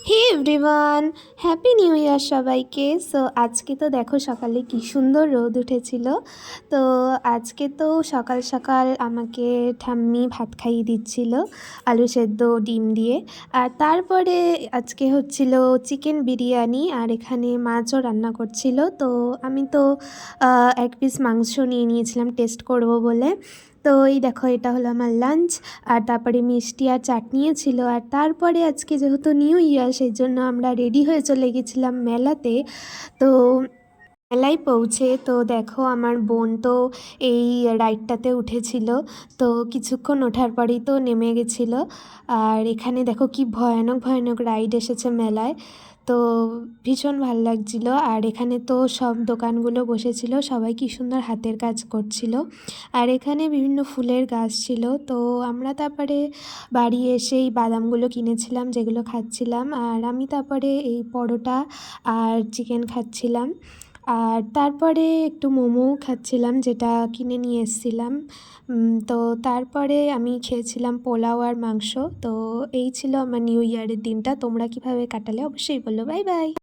হে everyone, happy new year সবাইকে। So আজকে তো দেখো সকালে কি সুন্দর রোদ উঠেছিল। তো আজকে তো সকাল সকাল আমাকে ঠাম্মি ভাত খাইয়ে দিচ্ছিল আলু সেদ্ধ ডিম দিয়ে। আর তারপরে আজকে হচ্ছিল চিকেন বিরিয়ানি, আর এখানে মাছও রান্না করছিল। তো আমি তো এক পিস মাংস নিয়ে নিয়েছিলাম টেস্ট করব বলে। তো এই দেখো এটা হলো আমার লাঞ্চ। আর তারপরে মিষ্টি আর চাটনিও ছিল। আর তারপরে আজকে যেহেতু নিউ ইয়ার, সেই জন্য আমরা রেডি হয়ে চলে গেছিলাম মেলাতে। তো মেলায় পৌঁছে তো দেখো আমার বোন তো এই রাইডটাতে উঠেছিল। তো কিছুক্ষণ ওঠার পরেই তো নেমে গেছিলো। আর এখানে দেখো কি ভয়ানক ভয়ানক রাইড এসেছে মেলায়। তো ভীষণ ভাল লাগছিল। আর এখানে তো সব দোকানগুলো বসেছিল, সবাই কি সুন্দর হাতের কাজ করছিল। আর এখানে বিভিন্ন ফুলের গাছ ছিল। তো আমরা তারপরে বাড়ি এসে এই বাদামগুলো কিনেছিলাম, যেগুলো খাচ্ছিলাম। আর আমি তারপরে এই পরোটা আর চিকেন খাচ্ছিলাম। আর তারপরে একটু মোমোও খাচ্ছিলাম, যেটা কিনে নিয়ে এসেছিলাম। তো তারপরে আমি খেয়েছিলাম পোলাও আর মাংস। তো এই ছিল আমার নিউ ইয়ারের দিনটা। তোমরা কিভাবে কাটালে অবশ্যই বলো। Bye bye.